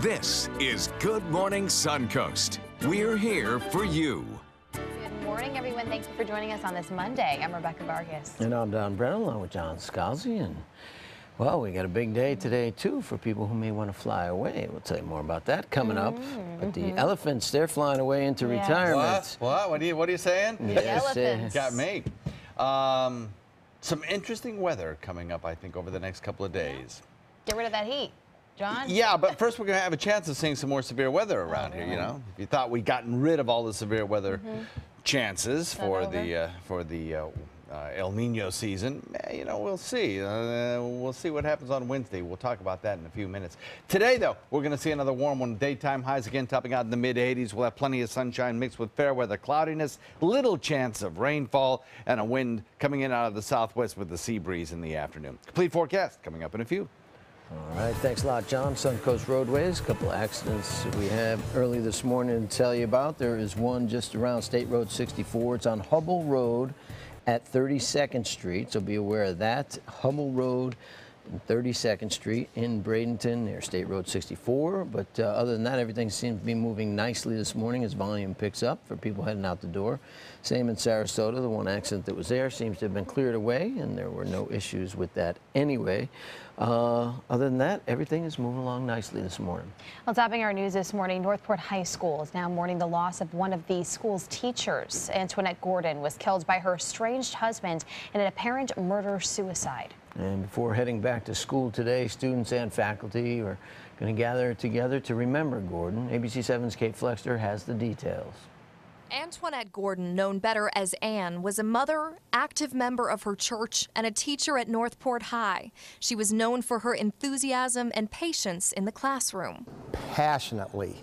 This is Good Morning Suncoast. We're here for you. Good morning, everyone. Thank you for joining us on this Monday. I'm Rebecca Vargas. And I'm Don Brennan, along with John Scalzi. And, well, we got a big day today, too, for people who may want to fly away. We'll tell you more about that coming up. But the elephants, they're flying away into retirement. What are you saying? The elephants. Got me. Some interesting weather coming up, I think, over the next couple of days. Get rid of that heat. John? Yeah, but first we're going to have a chance of seeing some more severe weather around here, you know. If you thought we'd gotten rid of all the severe weather chances for the El Nino season, you know, we'll see. We'll see what happens on Wednesday. We'll talk about that in a few minutes. Today, though, we're going to see another warm one. Daytime highs again topping out in the mid-80s. We'll have plenty of sunshine mixed with fair weather cloudiness, little chance of rainfall, and a wind coming in out of the southwest with the sea breeze in the afternoon. Complete forecast coming up in a few. All right, thanks a lot, John. Suncoast roadways, a couple of accidents we have early this morning to tell you about. There is one just around State Road 64. It's on Hubble Road at 32nd Street, so be aware of that. Hubble Road and 32nd Street in Bradenton near State Road 64. But other than that, everything seems to be moving nicely this morning as volume picks up for people heading out the door. Same in Sarasota. The one accident that was there seems to have been cleared away, and there were no issues with that anyway. Other than that, everything is moving along nicely this morning. Well, topping our news this morning, Northport High School is now mourning the loss of one of the school's teachers. Antoinette Gordon was killed by her estranged husband in an apparent murder-suicide. And before heading back to school today, students and faculty are going to gather together to remember Gordon. ABC 7's Kate Flexter has the details. Antoinette Gordon, known better as Ann, was a mother, active member of her church, and a teacher at Northport High. She was known for her enthusiasm and patience in the classroom. Passionately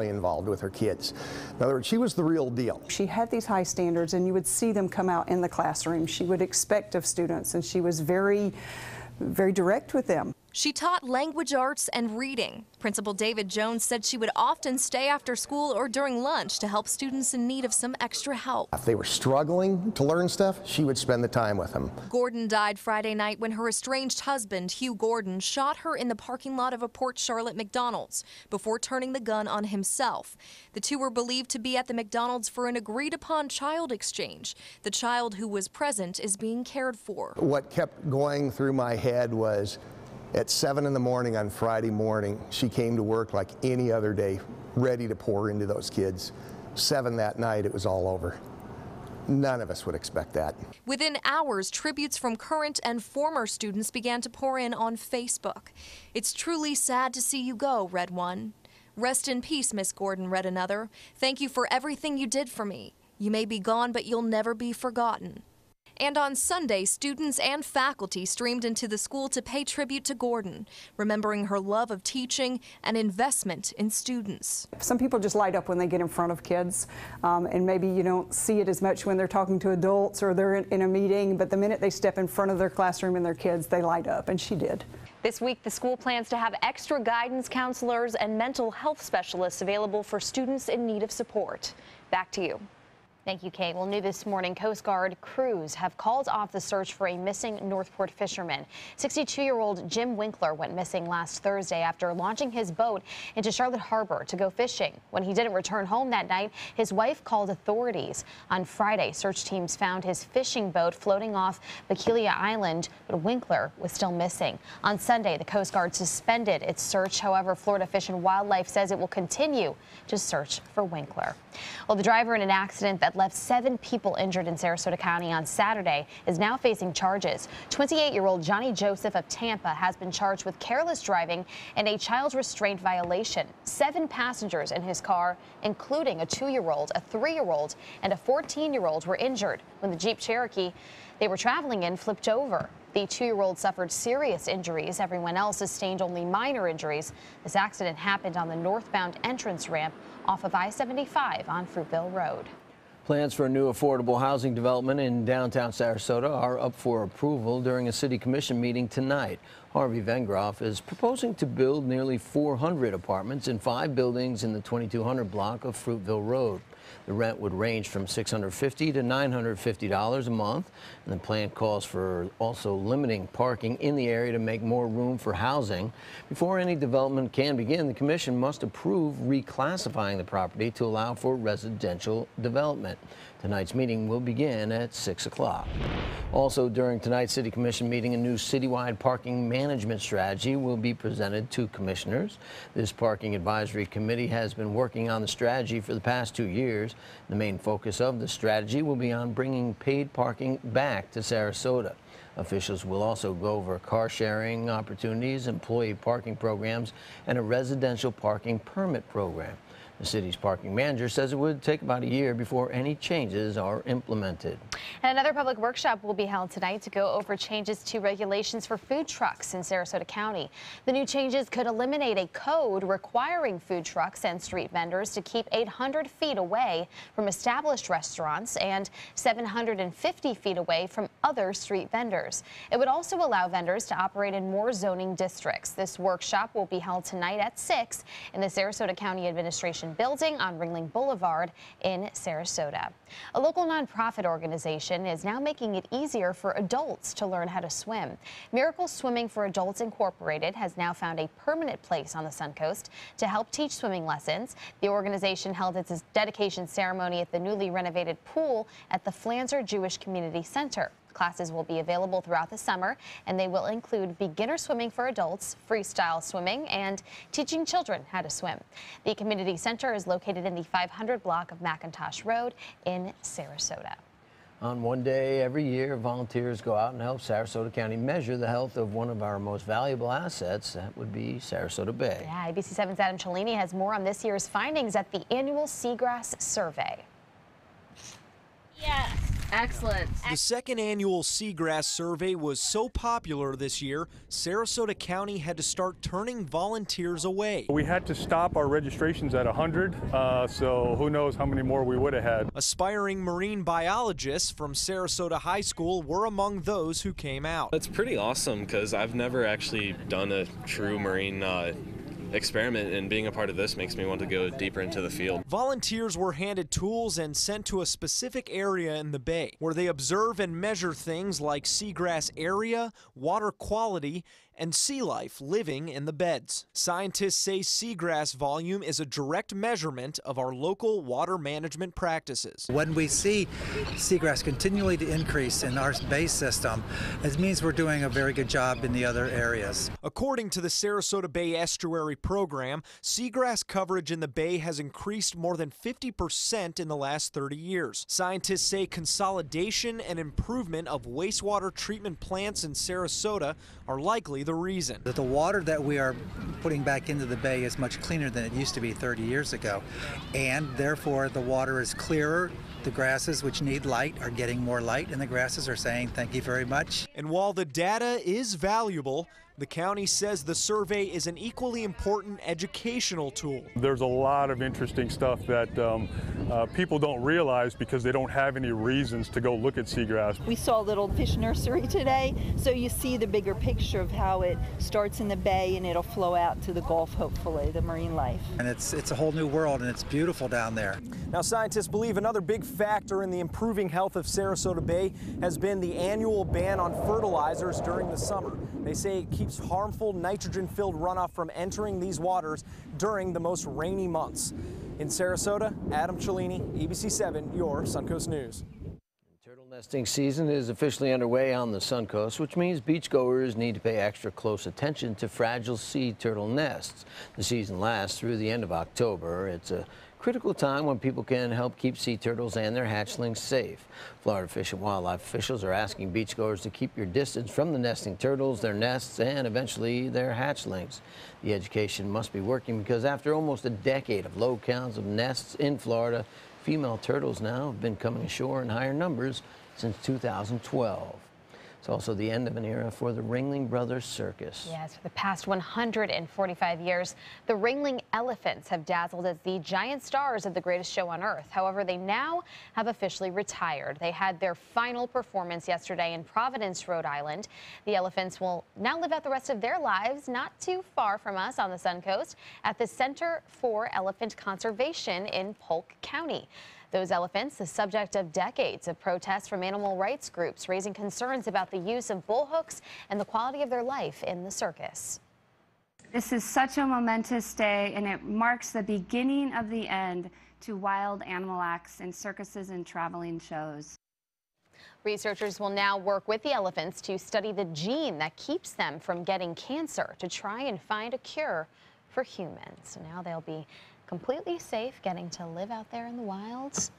involved with her kids. In other words, she was the real deal. She had these high standards, and you would see them come out in the classroom. She would expect of students, and she was very direct with them. She taught language arts and reading. Principal David Jones said she would often stay after school or during lunch to help students in need of some extra help. If they were struggling to learn stuff, she would spend the time with them. Gordon died Friday night when her estranged husband, Hugh Gordon, shot her in the parking lot of a Port Charlotte McDonald's before turning the gun on himself. The two were believed to be at the McDonald's for an agreed-upon child exchange. The child who was present is being cared for. What kept going through my head was, at 7 in the morning on Friday morning, she came to work like any other day, ready to pour into those kids. 7 that night, it was all over. None of us would expect that. Within hours, tributes from current and former students began to pour in on Facebook. "It's truly sad to see you go," read one. "Rest in peace, Miss Gordon," read another. "Thank you for everything you did for me. You may be gone, but you'll never be forgotten." And on Sunday, students and faculty streamed into the school to pay tribute to Gordon, remembering her love of teaching and investment in students. Some people just light up when they get in front of kids, and maybe you don't see it as much when they're talking to adults or they're in a meeting, but the minute they step in front of their classroom and their kids, they light up, and she did. This week, the school plans to have extra guidance counselors and mental health specialists available for students in need of support. Back to you. Thank you, Kate. Well, new this morning, Coast Guard crews have called off the search for a missing Northport fisherman. 62-year-old Jim Winkler went missing last Thursday after launching his boat into Charlotte Harbor to go fishing. When he didn't return home that night, his wife called authorities. On Friday, search teams found his fishing boat floating off Bakelia Island, but Winkler was still missing. On Sunday, the Coast Guard suspended its search. However, Florida Fish and Wildlife says it will continue to search for Winkler. Well, the driver in an accident that left 7 people injured in Sarasota County on Saturday is now facing charges. 28-year-old Johnny Joseph of Tampa has been charged with careless driving and a child restraint violation. 7 passengers in his car, including a 2-year-old, a 3-year-old, and a 14-year-old, were injured when the Jeep Cherokee they were traveling in flipped over. The 2-year-old suffered serious injuries. Everyone else sustained only minor injuries. This accident happened on the northbound entrance ramp off of I-75 on Fruitville Road. Plans for a new affordable housing development in downtown Sarasota are up for approval during a city commission meeting tonight. Harvey Vengroff is proposing to build nearly 400 apartments in 5 buildings in the 2200 block of Fruitville Road. The rent would range from $650 to $950 a month, and the plan calls for also limiting parking in the area to make more room for housing. Before any development can begin, the commission must approve reclassifying the property to allow for residential development. Tonight's meeting will begin at 6 o'clock. Also during tonight's City Commission meeting, a new citywide parking management strategy will be presented to commissioners. This parking advisory committee has been working on the strategy for the past 2 years. The main focus of the strategy will be on bringing paid parking back to Sarasota. Officials will also go over car sharing opportunities, employee parking programs, and a residential parking permit program. The city's parking manager says it would take about a year before any changes are implemented. And another public workshop will be held tonight to go over changes to regulations for food trucks in Sarasota County. The new changes could eliminate a code requiring food trucks and street vendors to keep 800 feet away from established restaurants and 750 feet away from other street vendors. It would also allow vendors to operate in more zoning districts. This workshop will be held tonight at 6 in the Sarasota County Administration Building on Ringling Boulevard in Sarasota. A local nonprofit organization is now making it easier for adults to learn how to swim. Miracle Swimming for Adults Incorporated has now found a permanent place on the Suncoast to help teach swimming lessons. The organization held its dedication ceremony at the newly renovated pool at the Flanzer Jewish Community Center. Classes will be available throughout the summer, and they will include beginner swimming for adults, freestyle swimming, and teaching children how to swim. The community center is located in the 500 block of McIntosh Road in Sarasota. On one day every year, volunteers go out and help Sarasota County measure the health of one of our most valuable assets. That would be Sarasota Bay. Yeah, ABC 7's Adam Cellini has more on this year's findings at the annual Seagrass Survey. Yes. Excellent. The second annual Seagrass Survey was so popular this year, Sarasota County had to start turning volunteers away. We had to stop our registrations at 100, so who knows how many more we would have had. Aspiring marine biologists from Sarasota High School were among those who came out. It's pretty awesome because I've never actually done a true marine experiment, and being a part of this makes me want to go deeper into the field. Volunteers were handed tools and sent to a specific area in the bay where they observe and measure things like seagrass area, water quality, and sea life living in the beds. Scientists say seagrass volume is a direct measurement of our local water management practices. When we see seagrass continually to increase in our bay system, it means we're doing a very good job in the other areas. According to the Sarasota Bay Estuary Program, seagrass coverage in the bay has increased more than 50% in the last 30 years. Scientists say consolidation and improvement of wastewater treatment plants in Sarasota are likely the reason. That the water that we are putting back into the bay is much cleaner than it used to be 30 years ago, and therefore the water is clearer. The grasses, which need light, are getting more light, and the grasses are saying thank you very much. And while the data is valuable, the county says the survey is an equally important educational tool. There's a lot of interesting stuff that people don't realize because they don't have any reasons to go look at seagrass. We saw a little fish nursery today, so you see the bigger picture of how it starts in the bay and it'll flow out to the Gulf, hopefully, the marine life. And it's a whole new world, and it's beautiful down there. Now, scientists believe another big factor in the improving health of Sarasota Bay has been the annual ban on fertilizers during the summer. They say it keeps harmful nitrogen-filled runoff from entering these waters during the most rainy months. In Sarasota, Adam Cellini, ABC 7, your Suncoast News. Turtle nesting season is officially underway on the Suncoast, which means beachgoers need to pay extra close attention to fragile sea turtle nests. The season lasts through the end of October. It's a critical time when people can help keep sea turtles and their hatchlings safe. Florida Fish and Wildlife officials are asking beachgoers to keep your distance from the nesting turtles, their nests, and eventually their hatchlings. The education must be working because after almost a decade of low counts of nests in Florida, female turtles now have been coming ashore in higher numbers since 2012. It's also the end of an era for the Ringling Brothers Circus. Yes, for the past 145 years, the Ringling elephants have dazzled as the giant stars of the greatest show on earth. However, they now have officially retired. They had their final performance yesterday in Providence, Rhode Island. The elephants will now live out the rest of their lives not too far from us on the Suncoast at the Center for Elephant Conservation in Polk County. Those elephants, the subject of decades of protests from animal rights groups, raising concerns about the use of bull hooks and the quality of their life in the circus. This is such a momentous day, and it marks the beginning of the end to wild animal acts in circuses and traveling shows. Researchers will now work with the elephants to study the gene that keeps them from getting cancer to try and find a cure for humans. So now they'll be completely safe getting to live out there in the wilds.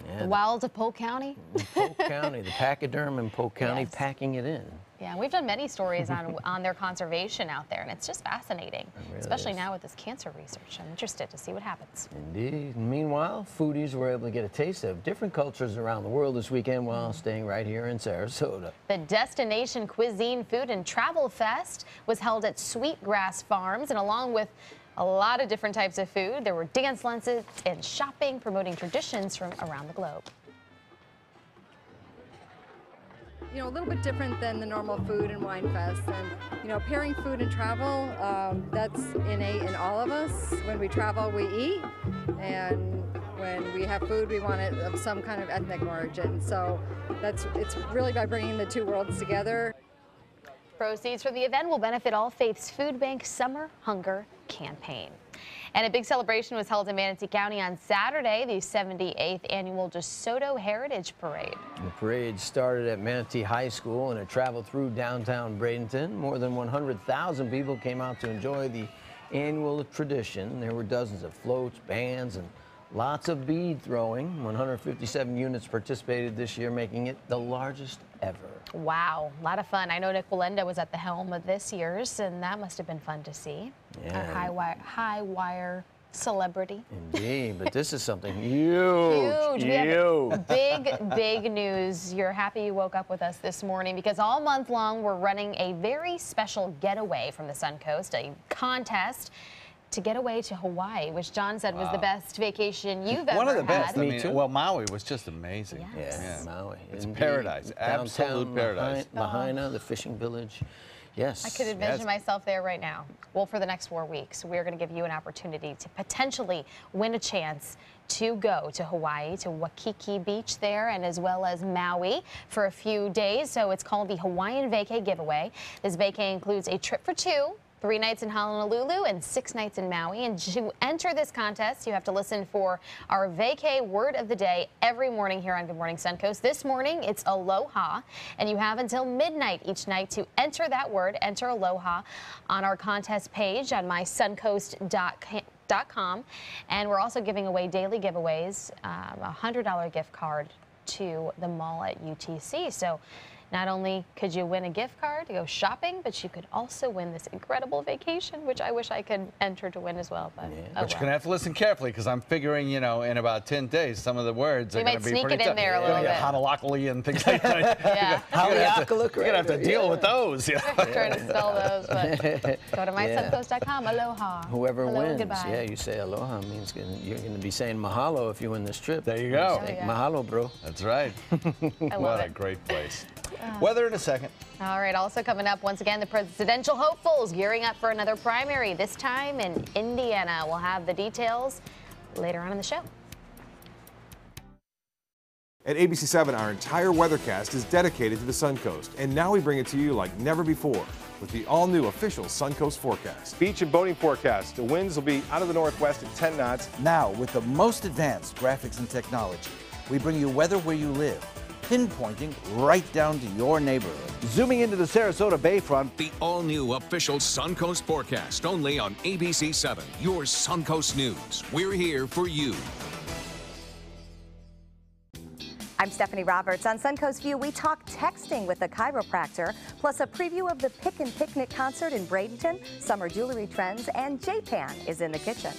Yeah, the wilds of Polk County. Polk County, the pachyderm in Polk County, Yes. Packing it in. Yeah, we've done many stories on their conservation out there, and it's just fascinating, really especially is. now with this cancer research. I'm interested to see what happens. Indeed. Meanwhile, foodies were able to get a taste of different cultures around the world this weekend while staying right here in Sarasota. The Destination Cuisine Food and Travel Fest was held at Sweetgrass Farms, and along with a lot of different types of food, there were dance lessons and shopping promoting traditions from around the globe. You know, a little bit different than the normal food and wine fest, and you know, pairing food and travel, that's innate in all of us. When we travel, we eat, and when we have food, we want it of some kind of ethnic origin. So it's really by bringing the two worlds together. Proceeds from the event will benefit All Faiths Food Bank Summer Hunger Campaign. And a big celebration was held in Manatee County on Saturday, the 78th annual DeSoto Heritage Parade. The parade started at Manatee High School and it traveled through downtown Bradenton. More than 100,000 people came out to enjoy the annual tradition. There were dozens of floats, bands, and lots of bead throwing. 157 units participated this year, making it the largest ever. Wow, a lot of fun. I know Nick Walenda was at the helm of this year's, and that must have been fun to see. Yeah. A high wire celebrity. Indeed, but this is something huge. We have big news. You're happy you woke up with us this morning because all month long we're running a very special getaway from the Suncoast, a contest to get away to Hawaii, which John said was the best vacation you've ever had. One of the best. Me too. Well, Maui was just amazing. Yes. Yeah, Maui. It's Indeed. paradise. Absolute paradise. Lahaina, the fishing village. Yes. I could envision myself there right now. Well, for the next 4 weeks, we're going to give you an opportunity to potentially win a chance to go to Hawaii, to Waikiki Beach there, and as well as Maui for a few days. So it's called the Hawaiian Vacay Giveaway. This vacay includes a trip for two, 3 nights in Honolulu and 6 nights in Maui. And to enter this contest, you have to listen for our vacay word of the day every morning here on Good Morning Suncoast. This morning, it's aloha, and you have until midnight each night to enter that word, enter aloha, on our contest page on mysuncoast.com. And we're also giving away daily giveaways, a $100 gift card to the mall at UTC. So not only could you win a gift card to go shopping, but you could also win this incredible vacation, which I wish I could enter to win as well. But, But you're going to have to listen carefully because I'm figuring, you know, in about 10 days, some of the words are going to be pretty tough. We might sneak it in there a little bit. Hanalakali and things like that. Yeah. You're going to have to deal with those. Yeah. Trying to spell those, but go to mysuncoast.com. Aloha. Whoever Hello, wins, goodbye. yeah, you say aloha means you're going to be saying mahalo if you win this trip. There you go. Mahalo, bro. That's right. What a great place. Weather in a second. All right, also coming up, once again, the presidential hopefuls gearing up for another primary, this time in Indiana. We'll have the details later on in the show. At ABC7, our entire weathercast is dedicated to the Suncoast, and now we bring it to you like never before with the all-new official Suncoast forecast. Beach and boating forecast. The winds will be out of the northwest at 10 knots. Now, with the most advanced graphics and technology, we bring you weather where you live, pinpointing right down to your neighborhood. Zooming into the Sarasota Bayfront, the all-new official Suncoast forecast, only on ABC7, your Suncoast News. We're here for you. I'm Stephanie Roberts. On Suncoast View, we talk texting with a chiropractor, plus a preview of the Pick and Picnic concert in Bradenton, summer jewelry trends, and J-Pan is in the kitchen.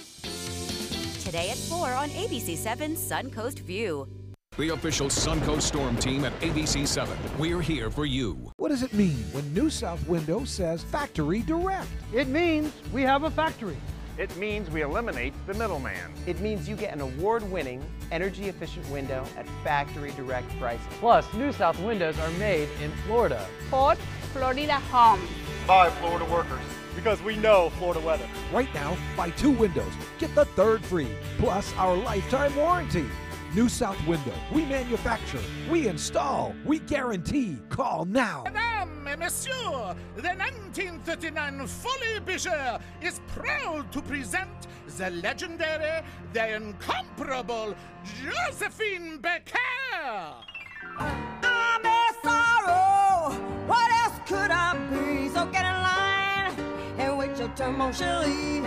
Today at 4 on ABC7 Suncoast View. The official Suncoast Storm Team at ABC7. We're here for you. What does it mean when New South Windows says Factory Direct? It means we have a factory. It means we eliminate the middleman. It means you get an award-winning, energy-efficient window at factory direct prices. Plus, New South windows are made in Florida. Port Florida Home. By Florida workers. Because we know Florida weather. Right now, buy 2 windows, get the 3rd free, plus our lifetime warranty. New South Window. We manufacture, we install, we guarantee. Call now. Mesdames et messieurs, the 1939 Folie Bergère is proud to present the legendary, the incomparable Josephine Baker. I'm a sorrow. What else could I be? So get in line and wait your turn, mon chéri.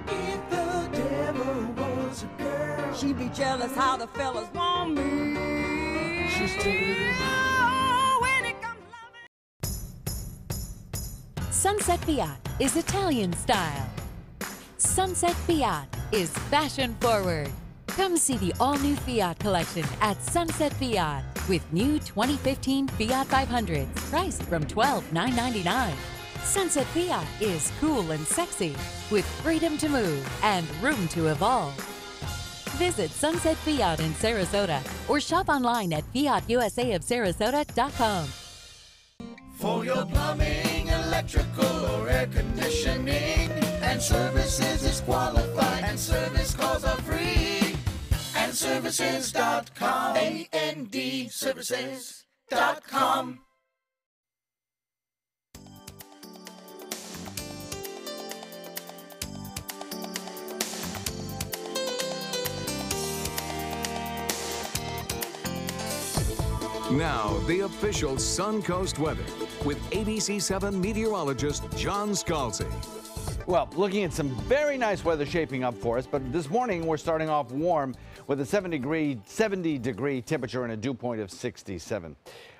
If the devil was a girl, she'd be jealous how the fellas want me. She's when it comes Sunset Fiat is Italian style. Sunset Fiat is fashion forward. Come see the all-new Fiat collection at Sunset Fiat with new 2015 Fiat 500s priced from $12,999. Sunset Fiat is cool and sexy with freedom to move and room to evolve. Visit Sunset Fiat in Sarasota or shop online at fiatusaofsarasota.com. For your plumbing, electrical, or air conditioning, and services is qualified, and service calls are free. And services.com, A-N-D, services.com. Now, the official Suncoast weather with ABC7 meteorologist John Scalzi. Well, looking at some very nice weather shaping up for us, but this morning we're starting off warm with a 70 degree temperature and a dew point of 67.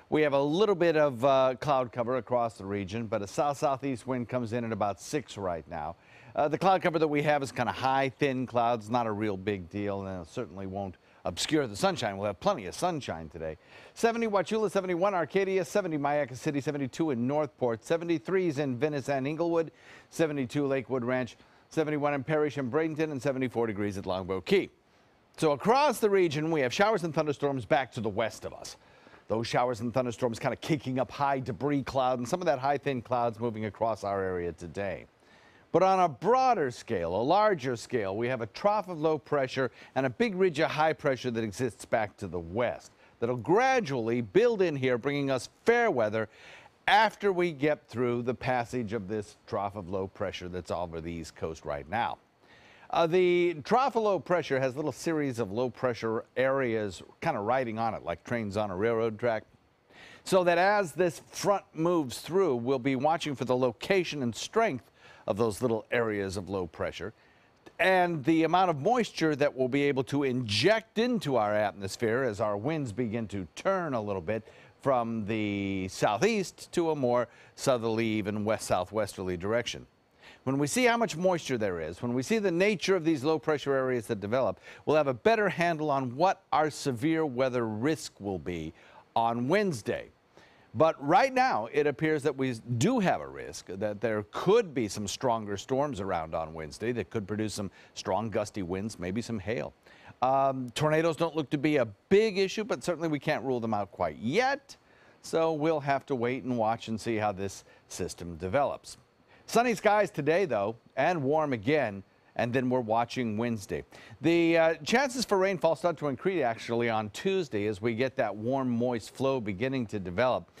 We have a little bit of cloud cover across the region, but a south-southeast wind comes in at about 6 right now. The cloud cover that we have is kind of high, thin clouds, not a real big deal, and it certainly won't obscure the sunshine. We'll have plenty of sunshine today. 70 Wauchula, 71 Arcadia, 70 Mayaca City, 72 in Northport, 73s in Venice and Inglewood, 72 Lakewood Ranch, 71 in Parrish and Bradenton, and 74 degrees at Longboat Key. So across the region, we have showers and thunderstorms back to the west of us. Those showers and thunderstorms kind of kicking up high debris cloud, and some of that high, thin clouds moving across our area today. But on a broader scale, a larger scale, we have a trough of low pressure and a big ridge of high pressure that exists back to the west that'll gradually build in here, bringing us fair weather after we get through the passage of this trough of low pressure that's over the East Coast right now. The trough of low pressure has a little series of low pressure areas kind of riding on it like trains on a railroad track. So that as this front moves through, we'll be watching for the location and strength of those little areas of low pressure and the amount of moisture that we'll be able to inject into our atmosphere as our winds begin to turn a little bit from the southeast to a more southerly, even west-southwesterly direction. When we see how much moisture there is, when we see the nature of these low pressure areas that develop, we'll have a better handle on what our severe weather risk will be on Wednesday. But right now, it appears that we do have a risk that there could be some stronger storms around on Wednesday that could produce some strong gusty winds, maybe some hail. Tornadoes don't look to be a big issue, but certainly we can't rule them out quite yet. So we'll have to wait and watch and see how this system develops. Sunny skies today, though, and warm again. And then we're watching Wednesday. The chances for rainfall start to increase actually on Tuesday as we get that warm, moist flow beginning to develop.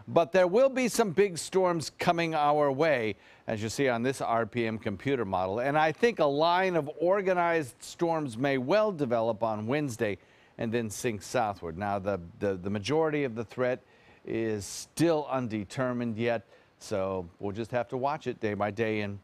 But there will be some big storms coming our way, as you see on this RPM computer model. And I think a line of organized storms may well develop on Wednesday and then sink southward. Now, the majority of the threat is still undetermined yet, so we'll just have to watch it day by day and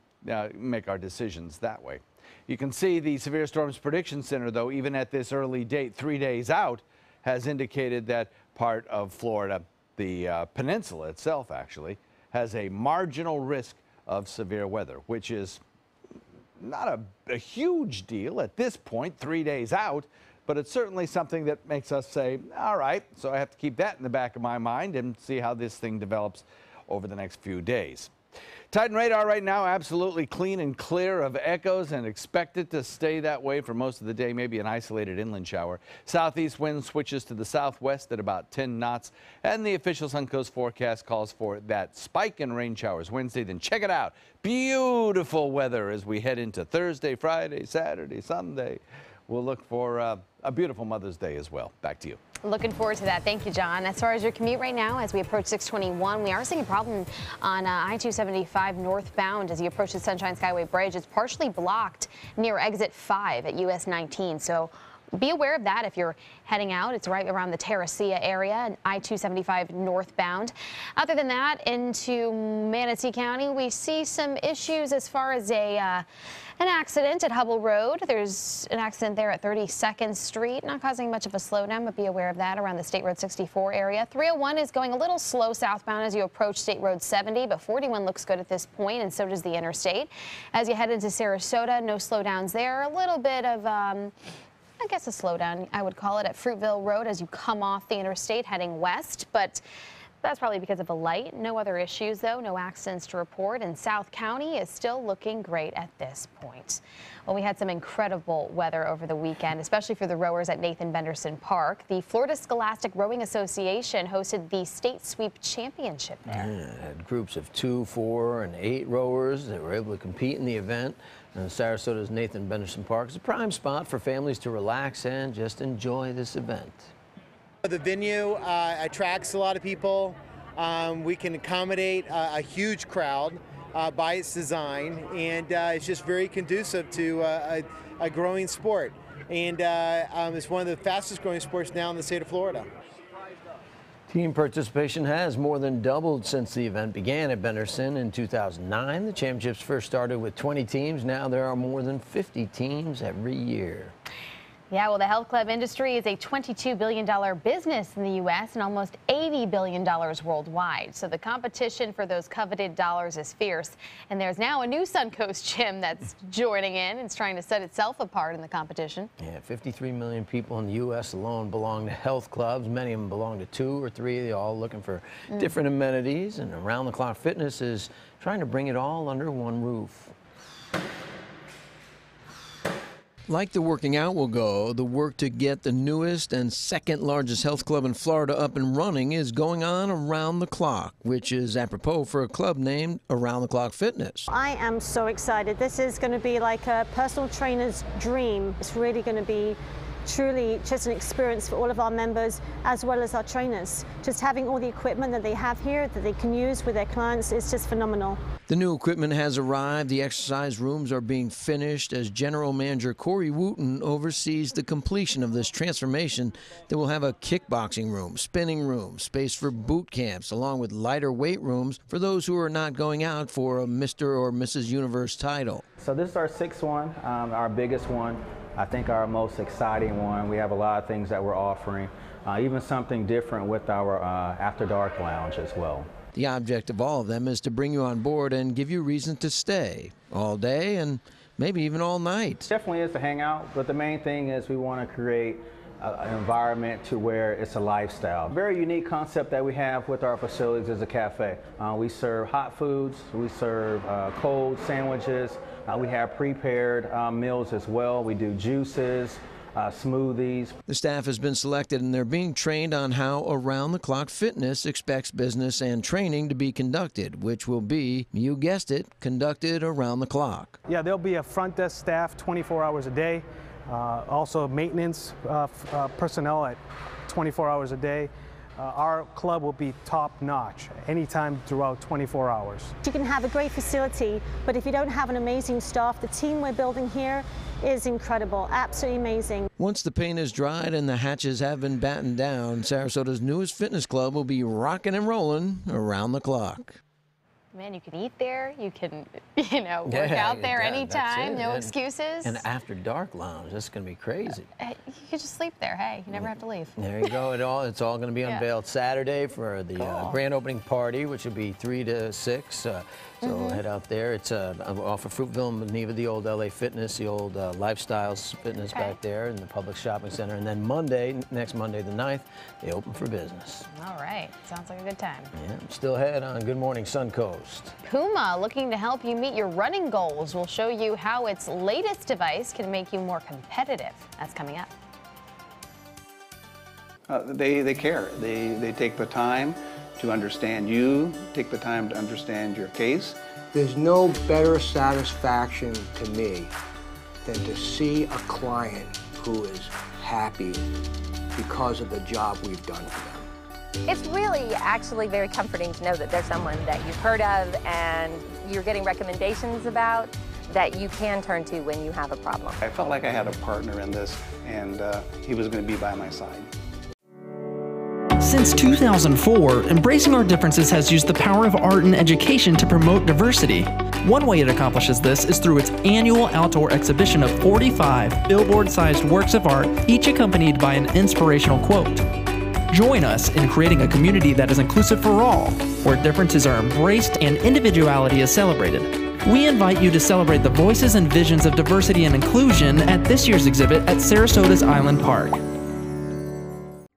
make our decisions that way. You can see the Severe Storms Prediction Center, though, even at this early date, 3 days out, has indicated that part of Florida, the peninsula itself actually, has a marginal risk of severe weather, which is not a huge deal at this point, 3 days out, but it's certainly something that makes us say, all right, so I have to keep that in the back of my mind and see how this thing develops over the next few days. Titan radar right now absolutely clean and clear of echoes and expected to stay that way for most of the day, maybe an isolated inland shower. Southeast wind switches to the southwest at about 10 knots, and the official Suncoast forecast calls for that spike in rain showers Wednesday. Then check it out. Beautiful weather as we head into Thursday, Friday, Saturday, Sunday. we'll look for a beautiful Mother's Day as well. Back to you. Looking forward to that. Thank you, John. As far as your commute right now, as we approach 621, we are seeing a problem on I-275 northbound as you approach the Sunshine Skyway Bridge. It's partially blocked near exit 5 at US 19. So be aware of that if you're heading out. It's right around the Terracea area, I-275 northbound. Other than that, into Manatee County, we see some issues as far as an accident at Hubble Road. There's an accident there at 32nd Street, not causing much of a slowdown, but be aware of that around the State Road 64 area. 301 is going a little slow southbound as you approach State Road 70, but 41 looks good at this point, and so does the interstate. As you head into Sarasota, no slowdowns there. A little bit of I guess a slowdown, I would call it, at Fruitville Road as you come off the interstate heading west, but that's probably because of a light. No other issues, though. No accidents to report, and South County is still looking great at this point. Well, we had some incredible weather over the weekend, especially for the rowers at Nathan Benderson Park. The Florida Scholastic Rowing Association hosted the State Sweep Championship there. Yeah, had groups of 2, 4, and 8 rowers that were able to compete in the event. And Sarasota's Nathan Benderson Park is a prime spot for families to relax and just enjoy this event. The venue attracts a lot of people. We can accommodate a huge crowd by its design, and it's just very conducive to a growing sport. And it's one of the fastest growing sports now in the state of Florida. Team participation has more than doubled since the event began at Benderson in 2009. The championships first started with 20 teams. Now there are more than 50 teams every year. Yeah, well, the health club industry is a $22 billion business in the U.S. and almost $80 billion worldwide. So the competition for those coveted dollars is fierce. And there's now a new Suncoast gym that's joining in. It's trying to set itself apart in the competition. Yeah, 53 million people in the U.S. alone belong to health clubs. Many of them belong to 2 or 3. They're all looking for different amenities. And Around the Clock Fitness is trying to bring it all under one roof. Like the working out will go, the work to get the newest and second largest health club in Florida up and running is going on around the clock, which is apropos for a club named Around the Clock Fitness. I am so excited. This is going to be like a personal trainer's dream. It's really going to be truly just an experience for all of our members as well as our trainers. Just having all the equipment that they have here that they can use with their clients is just phenomenal. The new equipment has arrived. The exercise rooms are being finished as General Manager Corey Wooten oversees the completion of this transformation that will have a kickboxing room, spinning room, space for boot camps, along with lighter weight rooms for those who are not going out for a Mr. or Mrs. Universe title. So this is our 6th one, our biggest one. I think our most exciting one. We have a lot of things that we're offering, even something different with our After Dark Lounge as well. The object of all of them is to bring you on board and give you reason to stay all day and maybe even all night. Definitely is to hang out, but the main thing is we want to create an environment to where it's a lifestyle. Very unique concept that we have with our facilities is a cafe. We serve hot foods, we serve cold sandwiches, we have prepared meals as well. We do juices, smoothies. The staff has been selected and they're being trained on how Around the Clock Fitness expects business and training to be conducted, which will be, you guessed it, conducted around the clock. Yeah, there'll be a front desk staff 24 hours a day, also maintenance personnel at 24 hours a day. Our club will be top-notch anytime throughout 24 hours. You can have a great facility, but if you don't have an amazing staff, the team we're building here is incredible, absolutely amazing. Once the paint is dried and the hatches have been battened down, Sarasota's newest fitness club will be rocking and rolling around the clock. Man, you can eat there, you can, work out there anytime, no excuses. And After Dark Lounge, that's going to be crazy. You could just sleep there, hey, you never have to leave. There you go, it's all going to be unveiled Saturday for the grand opening party, which will be 3 to 6. So head out there. It's off of Fruitville and Neva, the old LA Fitness, the old Lifestyles Fitness back there in the public shopping center. And then next Monday the 9th, they open for business. All right, sounds like a good time. Yeah, still ahead on Good Morning Suncoast. Puma, looking to help you meet your running goals, will show you how its latest device can make you more competitive. That's coming up. They care. They take the time to understand you, take the time to understand your case. There's no better satisfaction to me than to see a client who is happy because of the job we've done for them. It's really actually very comforting to know that there's someone that you've heard of and you're getting recommendations about that you can turn to when you have a problem. I felt like I had a partner in this, and he was going to be by my side. Since 2004, Embracing Our Differences has used the power of art and education to promote diversity. One way it accomplishes this is through its annual outdoor exhibition of 45 billboard-sized works of art, each accompanied by an inspirational quote. Join us in creating a community that is inclusive for all, where differences are embraced and individuality is celebrated. We invite you to celebrate the voices and visions of diversity and inclusion at this year's exhibit at Sarasota's Island Park.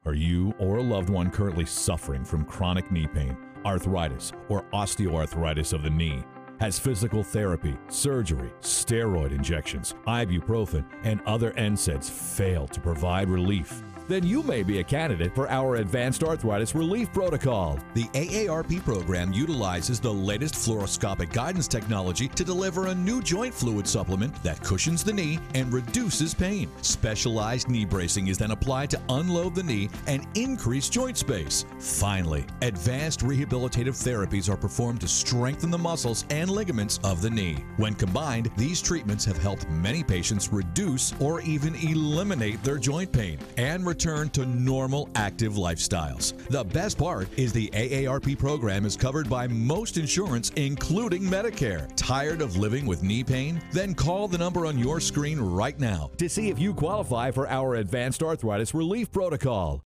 Are you or a loved one currently suffering from chronic knee pain, arthritis, or osteoarthritis of the knee? Has physical therapy, surgery, steroid injections, ibuprofen, and other NSAIDs failed to provide relief? Then you may be a candidate for our Advanced Arthritis Relief Protocol. The AARP program utilizes the latest fluoroscopic guidance technology to deliver a new joint fluid supplement that cushions the knee and reduces pain. Specialized knee bracing is then applied to unload the knee and increase joint space. Finally, advanced rehabilitative therapies are performed to strengthen the muscles and ligaments of the knee. When combined, these treatments have helped many patients reduce or even eliminate their joint pain and return to normal active lifestyles. The best part is the AARP program is covered by most insurance, including Medicare. Tired of living with knee pain? Then call the number on your screen right now to see if you qualify for our Advanced Arthritis Relief Protocol.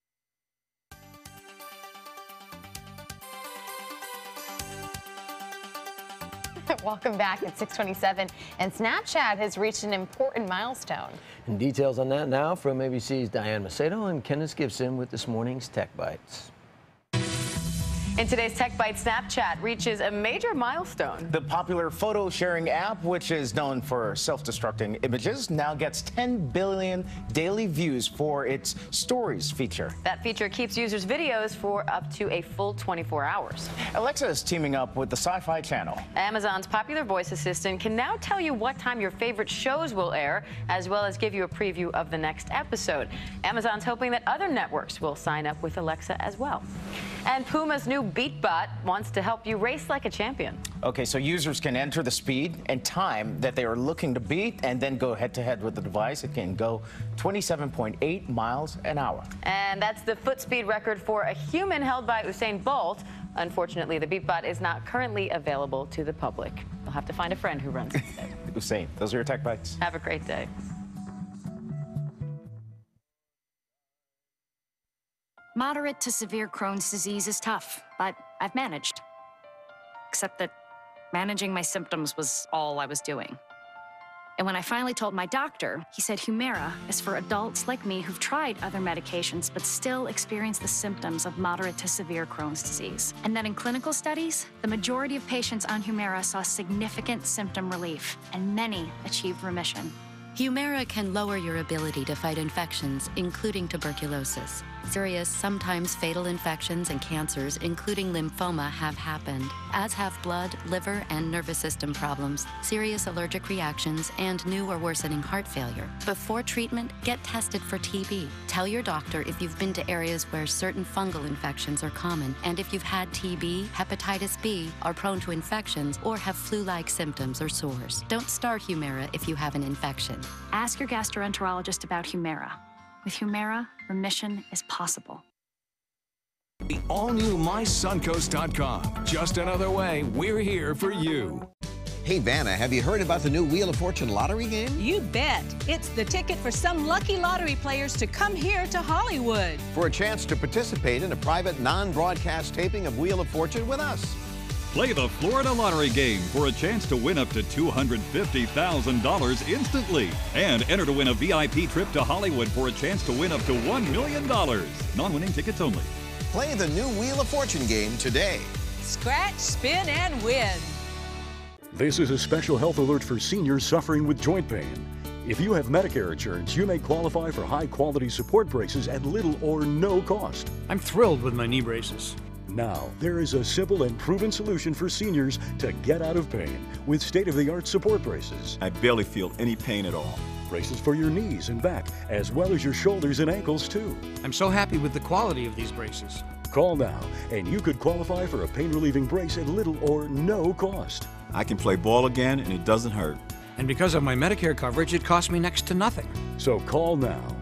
Welcome back at 6:27, and Snapchat has reached an important milestone. And details on that now from ABC's Diane Macedo and Kenneth Gibson with this morning's Tech Bites. In today's Tech Bite, Snapchat reaches a major milestone. The popular photo sharing app, which is known for self-destructing images, now gets 10 billion daily views for its Stories feature. That feature keeps users' videos for up to a full 24 hours. Alexa is teaming up with the Sci-Fi Channel. Amazon's popular voice assistant can now tell you what time your favorite shows will air, as well as give you a preview of the next episode. Amazon's hoping that other networks will sign up with Alexa as well. And Puma's new BeatBot wants to help you race like a champion. Okay, so users can enter the speed and time that they are looking to beat and then go head-to-head with the device. It can go 27.8 miles an hour. And that's the foot speed record for a human held by Usain Bolt. Unfortunately, the BeatBot is not currently available to the public. You'll have to find a friend who runs it instead. Usain, those are your Tech Bites. Have a great day. Moderate to severe Crohn's disease is tough, but I've managed. Except that managing my symptoms was all I was doing. And when I finally told my doctor, he said Humira is for adults like me who've tried other medications but still experience the symptoms of moderate to severe Crohn's disease. And that in clinical studies, the majority of patients on Humira saw significant symptom relief, and many achieved remission. Humira can lower your ability to fight infections, including tuberculosis. Serious, sometimes fatal infections and cancers, including lymphoma, have happened, as have blood, liver, and nervous system problems, serious allergic reactions, and new or worsening heart failure. Before treatment, get tested for TB. Tell your doctor if you've been to areas where certain fungal infections are common, and if you've had TB, hepatitis B, are prone to infections, or have flu-like symptoms or sores. Don't start Humira if you have an infection. Ask your gastroenterologist about Humira. With Humira, remission is possible. The all-new MySuncoast.com. Just another way we're here for you. Hey, Vanna, have you heard about the new Wheel of Fortune lottery game? You bet. It's the ticket for some lucky lottery players to come here to Hollywood. For a chance to participate in a private, non-broadcast taping of Wheel of Fortune with us. Play the Florida Lottery game for a chance to win up to $250,000 instantly. And enter to win a VIP trip to Hollywood for a chance to win up to $1 million. Non-winning tickets only. Play the new Wheel of Fortune game today. Scratch, spin, and win. This is a special health alert for seniors suffering with joint pain. If you have Medicare insurance, you may qualify for high-quality support braces at little or no cost. I'm thrilled with my knee braces. Now, there is a simple and proven solution for seniors to get out of pain with state-of-the-art support braces. I barely feel any pain at all. braces for your knees and back, as well as your shoulders and ankles, too. I'm so happy with the quality of these braces. Call now, and you could qualify for a pain-relieving brace at little or no cost. I can play ball again, and it doesn't hurt. And because of my Medicare coverage, it cost me next to nothing. So call now.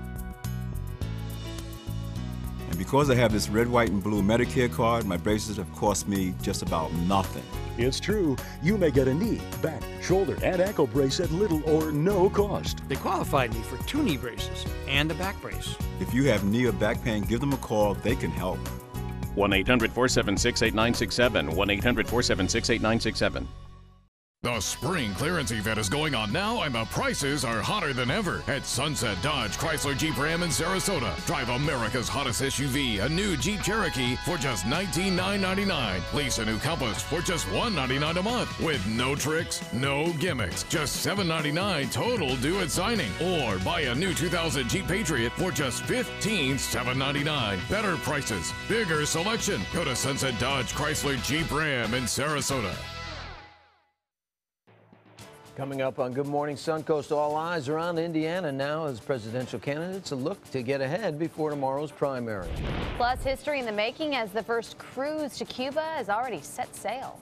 And because I have this red, white, and blue Medicare card, my braces have cost me just about nothing. It's true. You may get a knee, back, shoulder, and ankle brace at little or no cost. They qualified me for 2 knee braces and a back brace. If you have knee or back pain, give them a call. They can help. 1-800-476-8967. 1-800-476-8967. The spring clearance event is going on now, and the prices are hotter than ever at Sunset Dodge Chrysler Jeep Ram in Sarasota. Drive America's hottest SUV, a new Jeep Cherokee, for just $19,999. Lease a new Compass for just $199 a month with no tricks, no gimmicks. Just $799 total due at signing. Or buy a new 2000 Jeep Patriot for just $15,799. Better prices, bigger selection. Go to Sunset Dodge Chrysler Jeep Ram in Sarasota. Coming up on Good Morning Suncoast, all eyes are on Indiana now as presidential candidates look to get ahead before tomorrow's primary. Plus, history in the making as the first cruise to Cuba has already set sail.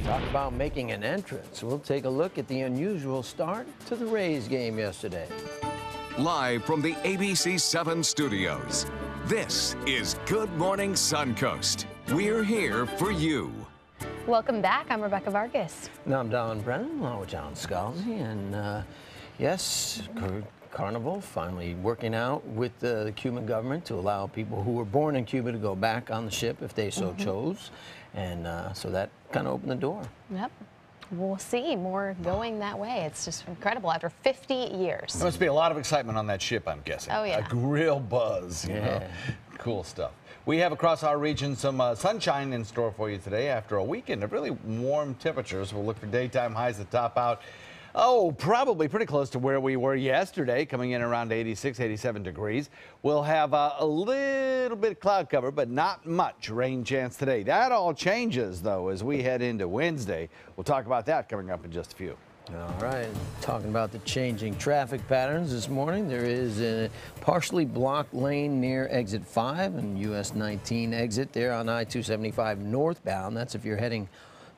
Talk about making an entrance. We'll take a look at the unusual start to the Rays game yesterday. Live from the ABC 7 studios, this is Good Morning Suncoast. We're here for you. Welcome back. I'm Rebecca Vargas. And I'm Don Brennan, along with John Scalzi. And yes, Carnival finally working out with the Cuban government to allow people who were born in Cuba to go back on the ship if they so chose. And so that kind of opened the door. Yep. We'll see more going that way. It's just incredible after 50 years. There must be a lot of excitement on that ship, I'm guessing. Oh, yeah. A real buzz. You know? Cool stuff. We have across our region some sunshine in store for you today after a weekend of really warm temperatures. We'll look for daytime highs that top out, probably pretty close to where we were yesterday, coming in around 86, 87 degrees. We'll have a little bit of cloud cover, but not much rain chance today. That all changes, though, as we head into Wednesday. We'll talk about that coming up in just a few. All right, talking about the changing traffic patterns this morning, there is a partially blocked lane near exit 5 and US 19 exit there on I-275 northbound. That's if you're heading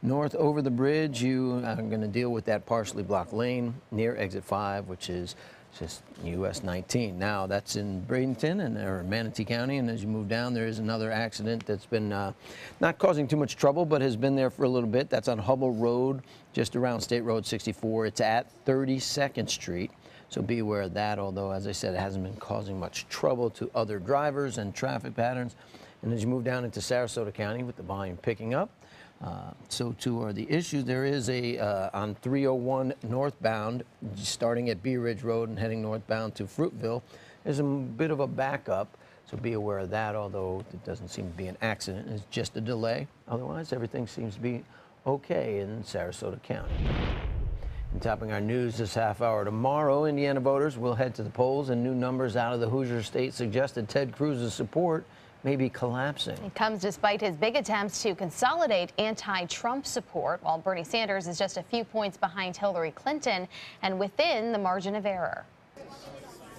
north over the bridge. You are going to deal with that partially blocked lane near exit 5, which is just US 19. Now, that's in Bradenton or Manatee County, and as you move down, there is another accident that's been not causing too much trouble, but has been there for a little bit. That's on Hubble Road, just around State Road 64. It's at 32nd Street, so be aware of that, although, as I said, it hasn't been causing much trouble to other drivers and traffic patterns. And as you move down into Sarasota County with the volume picking up, so too are the issues. There is on 301 northbound, starting at Bee Ridge Road and heading northbound to Fruitville, there's a bit of a backup, so be aware of that, although it doesn't seem to be an accident. It's just a delay. Otherwise, everything seems to be okay in Sarasota County. And topping our news this half hour tomorrow, Indiana voters will head to the polls, and new numbers out of the Hoosier state suggested Ted Cruz's support may be collapsing. It comes despite his big attempts to consolidate anti-Trump support, while Bernie Sanders is just a few points behind Hillary Clinton and within the margin of error.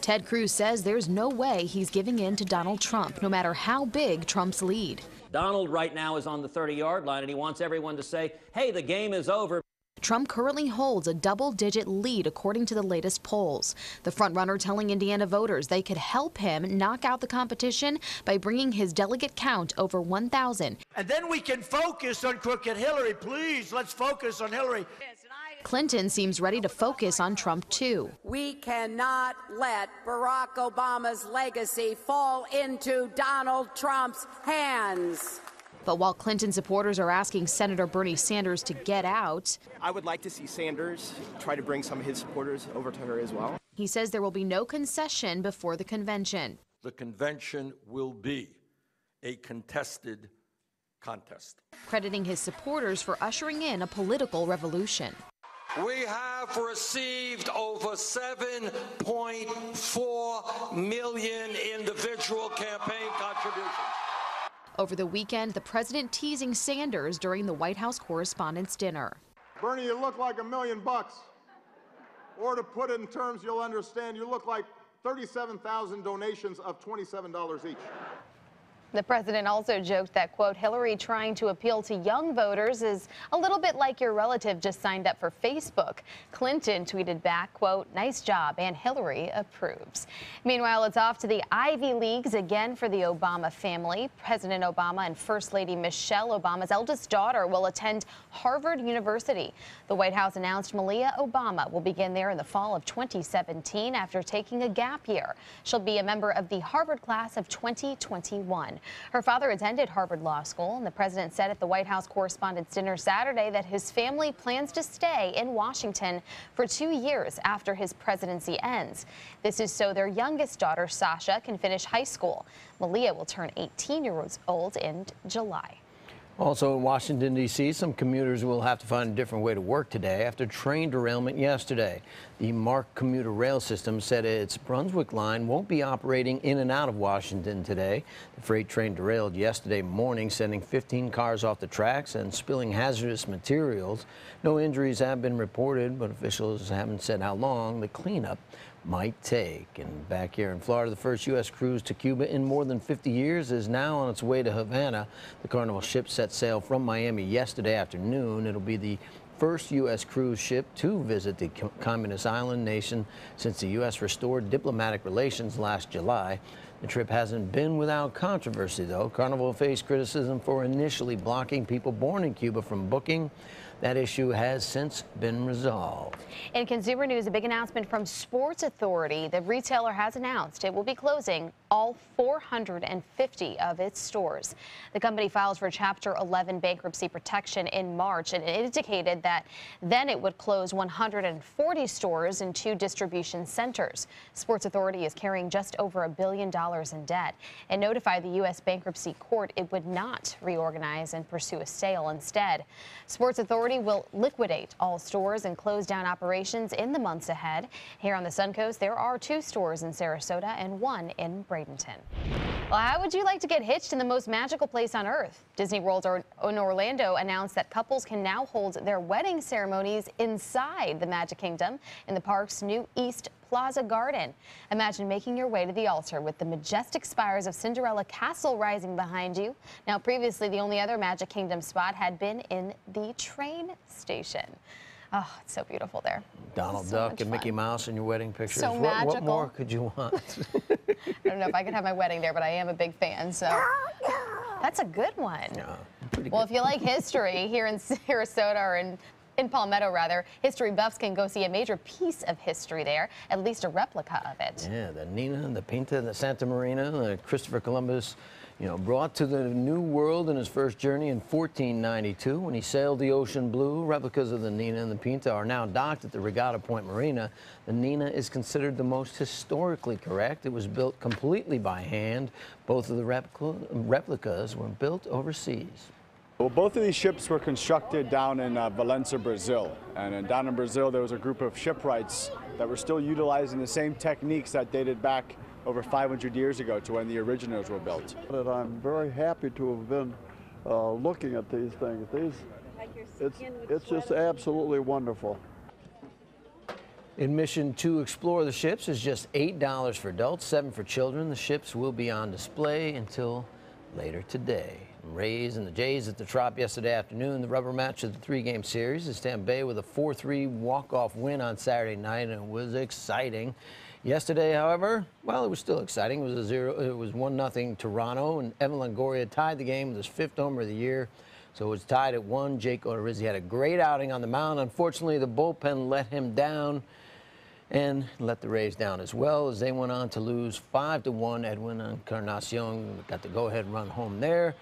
Ted Cruz says there's no way he's giving in to Donald Trump, no matter how big Trump's lead. Donald right now is on the 30-yard line, and he wants everyone to say, hey, the game is over. Trump currently holds a double-digit lead according to the latest polls. The frontrunner telling Indiana voters they could help him knock out the competition by bringing his delegate count over 1,000. And then we can focus on crooked Hillary. Please, let's focus on Hillary. Clinton seems ready to focus on Trump, too. We cannot let Barack Obama's legacy fall into Donald Trump's hands. But while Clinton supporters are asking Senator Bernie Sanders to get out, I would like to see Sanders try to bring some of his supporters over to her as well. He says there will be no concession before the convention. The convention will be a contested contest. Crediting his supporters for ushering in a political revolution. We have received over 7.4 million individual campaign contributions. Over the weekend, the president teasing Sanders during the White House Correspondents' Dinner. Bernie, you look like $1 million. Or to put it in terms you'll understand, you look like 37,000 donations of $27 each. The president also joked that, quote, Hillary trying to appeal to young voters is a little bit like your relative just signed up for Facebook. Clinton tweeted back, quote, nice job, and Hillary approves. Meanwhile, it's off to the Ivy Leagues again for the Obama family. President Obama and First Lady Michelle Obama's eldest daughter will attend Harvard University. The White House announced Malia Obama will begin there in the fall of 2017 after taking a gap year. She'll be a member of the Harvard class of 2021. Her father attended Harvard Law School, and the president said at the White House Correspondents' Dinner Saturday that his family plans to stay in Washington for 2 years after his presidency ends. This is so their youngest daughter, Sasha, can finish high school. Malia will turn 18 years old in July. Also in Washington, D.C., some commuters will have to find a different way to work today after train derailment yesterday. The MARC commuter rail system said its Brunswick line won't be operating in and out of Washington today. The freight train derailed yesterday morning, sending 15 cars off the tracks and spilling hazardous materials. No injuries have been reported, but officials haven't said how long the cleanup might take. And back here in Florida, the first U.S. cruise to Cuba in more than 50 years is now on its way to Havana. The Carnival ship set sail from Miami yesterday afternoon. It'll be the first U.S. cruise ship to visit the communist island nation since the U.S. restored diplomatic relations last July. The trip hasn't been without controversy, though. Carnival faced criticism for initially blocking people born in Cuba from booking. That issue has since been resolved. In consumer news, a big announcement from Sports Authority. The retailer has announced it will be closing all 450 of its stores. The company files for Chapter 11 bankruptcy protection in March, and it indicated that then it would close 140 stores and 2 distribution centers. Sports Authority is carrying just over $1 billion in debt and notified the U.S. bankruptcy court it would not reorganize and pursue a sale instead. Sports Authority will liquidate all stores and close down operations in the months ahead. Here on the Suncoast, there are 2 stores in Sarasota and 1 in Bradenton. Well, how would you like to get hitched in the most magical place on earth? Disney World in Orlando announced that couples can now hold their wedding ceremonies inside the Magic Kingdom in the park's new East Plaza Garden. Imagine making your way to the altar with the majestic spires of Cinderella Castle rising behind you. Now, previously, the only other Magic Kingdom spot had been in the train station. Oh, it's so beautiful there. Donald Duck and Mickey Mouse in your wedding pictures. So magical. What more could you want? I don't know if I could have my wedding there, but I am a big fan, so that's a good one. Yeah, well, if you like history here in Sarasota or in Palmetto, rather, history buffs can go see a major piece of history there, at least a replica of it. Yeah, the Nina and the Pinta and the Santa Marina, Christopher Columbus, brought to the New World in his first journey in 1492 when he sailed the ocean blue. Replicas of the Nina and the Pinta are now docked at the Regatta Point Marina. The Nina is considered the most historically correct. It was built completely by hand. Both of the replicas were built overseas. Well, both of these ships were constructed down in Valença, Brazil. And down in Brazil, there was a group of shipwrights that were still utilizing the same techniques that dated back over 500 years ago to when the originals were built. But I'm very happy to have been looking at these things. It's just absolutely wonderful. Admission to explore the ships is just $8 for adults, $7 for children. The ships will be on display until later today. Rays and the Jays at the Trop yesterday afternoon. The rubber match of the 3-game series is Tampa Bay with a 4-3 walk-off win on Saturday night, and it was exciting. Yesterday, however, well, it was still exciting. It was 1-0 Toronto, and Evan Longoria tied the game with his 5th homer of the year. So it was tied at 1. Jake Odorizzi had a great outing on the mound. Unfortunately, the bullpen let him down and let the Rays down as well as they went on to lose 5-1. Edwin Encarnacion got the go-ahead run home there.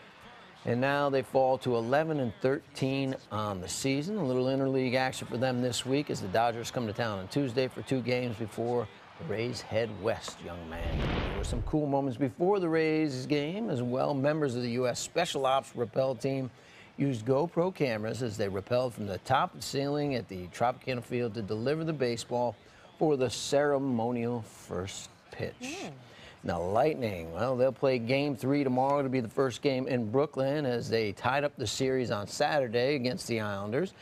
And now they fall to 11-13 on the season. A little interleague action for them this week as the Dodgers come to town on Tuesday for 2 games before the Rays head west, young man. There were some cool moments before the Rays game as well. Members of the U.S. Special Ops Rappel team used GoPro cameras as they rappelled from the top of the ceiling at the Tropicana Field to deliver the baseball for the ceremonial first pitch. Now, Lightning, well, they'll play Game 3 tomorrow to be the first game in Brooklyn as they tied up the series on Saturday against the Islanders.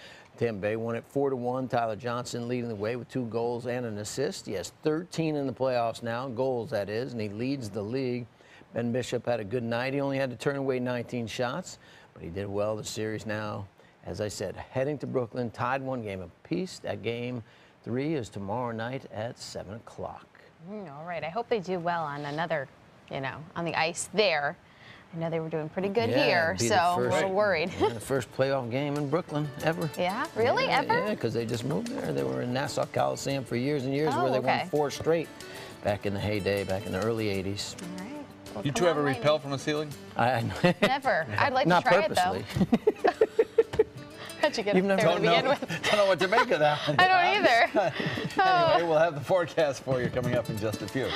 Tampa Bay won it 4-1. Tyler Johnson leading the way with 2 goals and an assist. He has 13 in the playoffs now, goals that is, and he leads the league. Ben Bishop had a good night. He only had to turn away 19 shots, but he did well. The series now, as I said, heading to Brooklyn, tied 1 game apiece. That game 3 is tomorrow night at 7 o'clock. All right. I hope they do well on another, on the ice there. I know they were doing pretty good here, so I'm a little worried. Yeah, the first playoff game in Brooklyn ever. Yeah, really? Ever? Yeah, because they just moved there. They were in Nassau Coliseum for years and years, where they won 4 straight back in the heyday, back in the early 80s. All right. Well, You two ever repel from a ceiling? Never. I'd like to try it, though. How'd you get up there to begin with? Don't know what to make of that. I don't either. Anyway, we'll have the forecast for you coming up in just a few.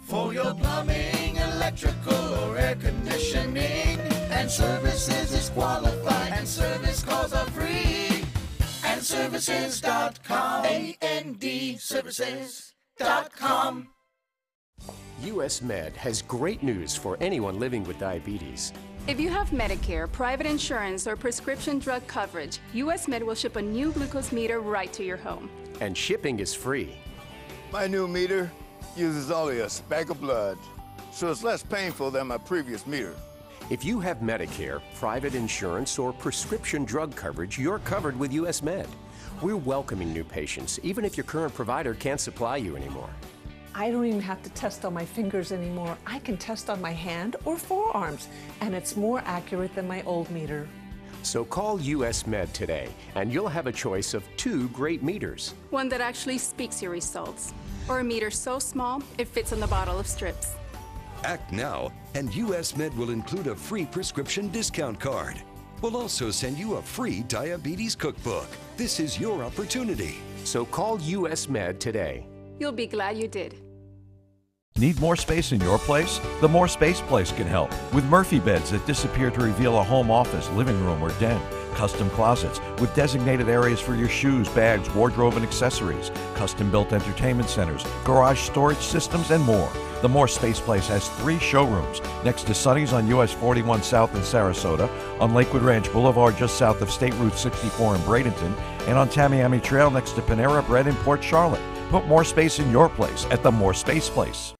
For your plumbing, electrical, or air conditioning, and services is qualified, and service calls are free. And services.com, A-N-D, services.com. US Med has great news for anyone living with diabetes. If you have Medicare, private insurance, or prescription drug coverage, US Med will ship a new glucose meter right to your home. And shipping is free. My new meter uses only a speck of blood, so it's less painful than my previous meter. If you have Medicare, private insurance, or prescription drug coverage, you're covered with US Med. We're welcoming new patients, even if your current provider can't supply you anymore. I don't even have to test on my fingers anymore. I can test on my hand or forearms, and it's more accurate than my old meter. So call US Med today, and you'll have a choice of 2 great meters. One that actually speaks your results, or a meter so small it fits on the bottle of strips. Act now, and US Med will include a free prescription discount card. We'll also send you a free diabetes cookbook. This is your opportunity. So call US Med today. You'll be glad you did. Need more space in your place? The More Space Place can help with Murphy beds that disappear to reveal a home office, living room, or den. Custom closets with designated areas for your shoes, bags, wardrobe, and accessories. Custom-built entertainment centers, garage storage systems, and more. The More Space Place has 3 showrooms next to Sonny's on US 41 South in Sarasota, on Lakewood Ranch Boulevard just south of State Route 64 in Bradenton, and on Tamiami Trail next to Panera Bread in Port Charlotte. Put more space in your place at the More Space Place.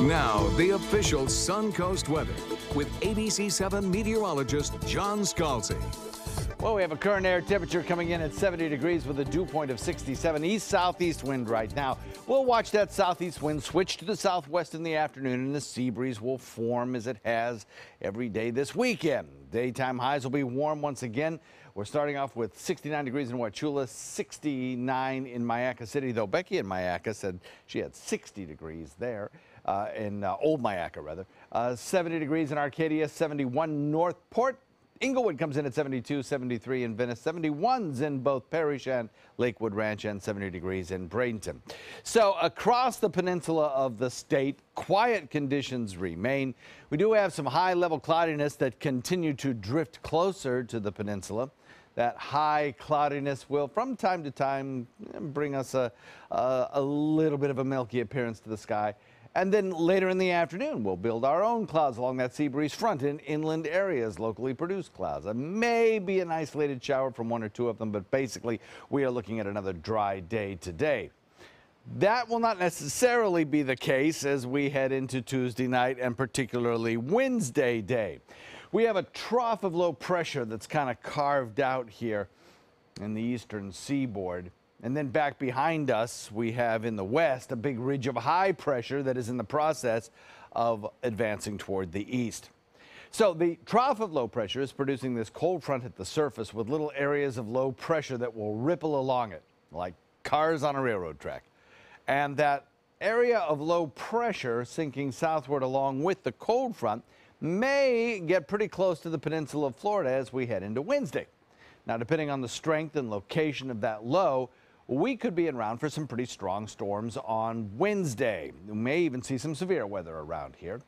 Now, the official Suncoast weather with ABC 7 meteorologist John Scalzi. Well, we have a current air temperature coming in at 70 degrees with a dew point of 67. East-southeast wind right now. We'll watch that southeast wind switch to the southwest in the afternoon, and the sea breeze will form as it has every day this weekend. Daytime highs will be warm once again. We're starting off with 69 degrees in Wauchula, 69 in Mayaca City, though Becky in Mayaca said she had 60 degrees there. In Old Mayaca, rather. 70 degrees in Arcadia, 71 Northport. Inglewood comes in at 72, 73 in Venice, 71s in both Parrish and Lakewood Ranch, and 70 degrees in Bradenton. So across the peninsula of the state, quiet conditions remain. We do have some high-level cloudiness that continue to drift closer to the peninsula. That high cloudiness will, from time to time, bring us a little bit of a milky appearance to the sky. And then later in the afternoon, we'll build our own clouds along that sea breeze front in inland areas, locally produced clouds. Maybe an isolated shower from 1 or 2 of them, but basically we are looking at another dry day today. That will not necessarily be the case as we head into Tuesday night and particularly Wednesday day. We have a trough of low pressure that's kind of carved out here in the eastern seaboard. And then back behind us, we have in the west a big ridge of high pressure that is in the process of advancing toward the east. So the trough of low pressure is producing this cold front at the surface with little areas of low pressure that will ripple along it, like cars on a railroad track. And that area of low pressure sinking southward along with the cold front may get pretty close to the peninsula of Florida as we head into Wednesday. Now, depending on the strength and location of that low, we could be en route for some pretty strong storms on Wednesday. We may even see some severe weather around here.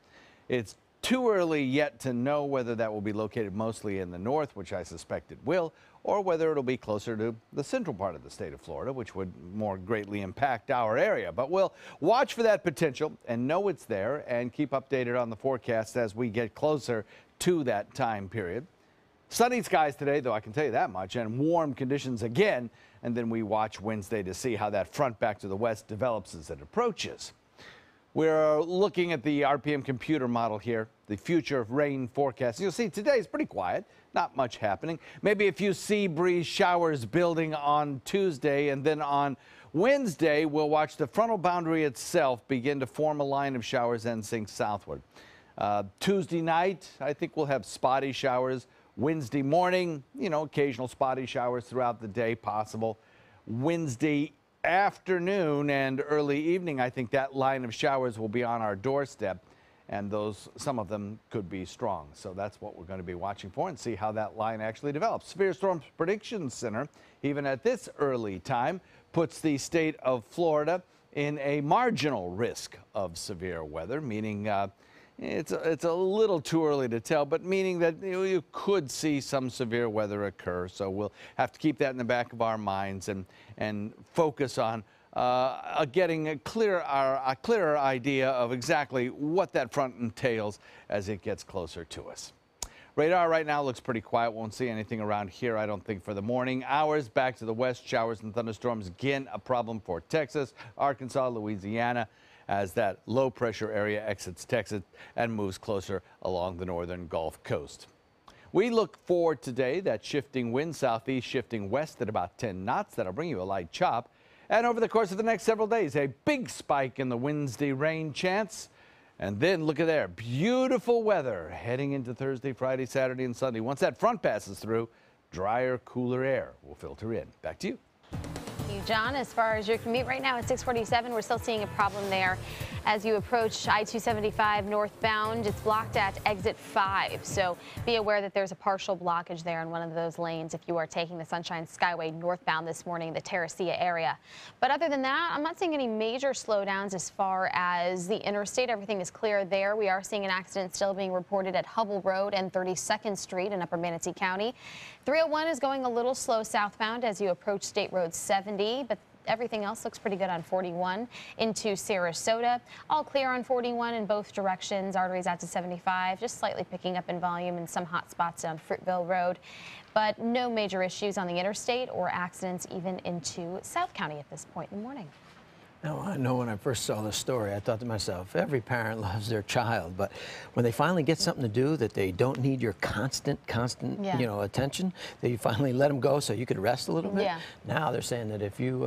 It's Too early yet to know whether that will be located mostly in the north, which I suspect it will, or whether it'll be closer to the central part of the state of Florida, which would more greatly impact our area. But we'll watch for that potential and know it's there and keep updated on the forecast as we get closer to that time period. Sunny skies today, though, I can tell you that much, and warm conditions again. And then we watch Wednesday to see how that front back to the west develops as it approaches. We're looking at the RPM computer model here, the future of rain forecast. You'll see today is pretty quiet, not much happening. Maybe a few sea breeze showers building on Tuesday, and then on Wednesday, we'll watch the frontal boundary itself begin to form a line of showers and sink southward. Tuesday night, I think we'll have spotty showers. Wednesday morning, occasional spotty showers throughout the day possible. Wednesday afternoon and early evening, I think that line of showers will be on our doorstep, and some of them could be strong. So that's what we're going to be watching for and see how that line actually develops. Severe Storm Prediction Center, even at this early time, puts the state of Florida in a marginal risk of severe weather, meaning it's a little too early to tell, but meaning that you could see some severe weather occur. So we'll have to keep that in the back of our minds and focus on getting a clearer idea of exactly what that front entails as it gets closer to us. Radar right now looks pretty quiet. Won't see anything around here, I don't think, for the morning hours. Back to the west, showers and thunderstorms again a problem for Texas, Arkansas, Louisiana, as that low pressure area exits Texas and moves closer along the northern Gulf Coast. We look for today that shifting wind, southeast shifting west at about 10 knots. That'll bring you a light chop. And over the course of the next several days, a big spike in the Wednesday rain chance. And then look at there, beautiful weather heading into Thursday, Friday, Saturday, and Sunday. Once that front passes through, drier, cooler air will filter in. Back to you. Thank you, John. As far as your commute right now at 647, we're still seeing a problem there as you approach I-275 northbound. It's blocked at exit 5, so be aware that there's a partial blockage there in one of those lanes if you are taking the Sunshine Skyway northbound this morning in the Terracea area. But other than that, I'm not seeing any major slowdowns as far as the interstate. Everything is clear there. We are seeing an accident still being reported at Hubble Road and 32nd Street in Upper Manatee County. 301 is going a little slow southbound as you approach State Road 70, but everything else looks pretty good on 41 into Sarasota. All clear on 41 in both directions. Arteries out to 75, just slightly picking up in volume in some hot spots on Fruitville Road. But no major issues on the interstate or accidents even into South County at this point in the morning. Now, I know when I first saw this story, I thought to myself, every parent loves their child, but when they finally get something to do that they don't need your constant, attention, that you finally let them go so you could rest a little bit. Yeah. Now they're saying that if you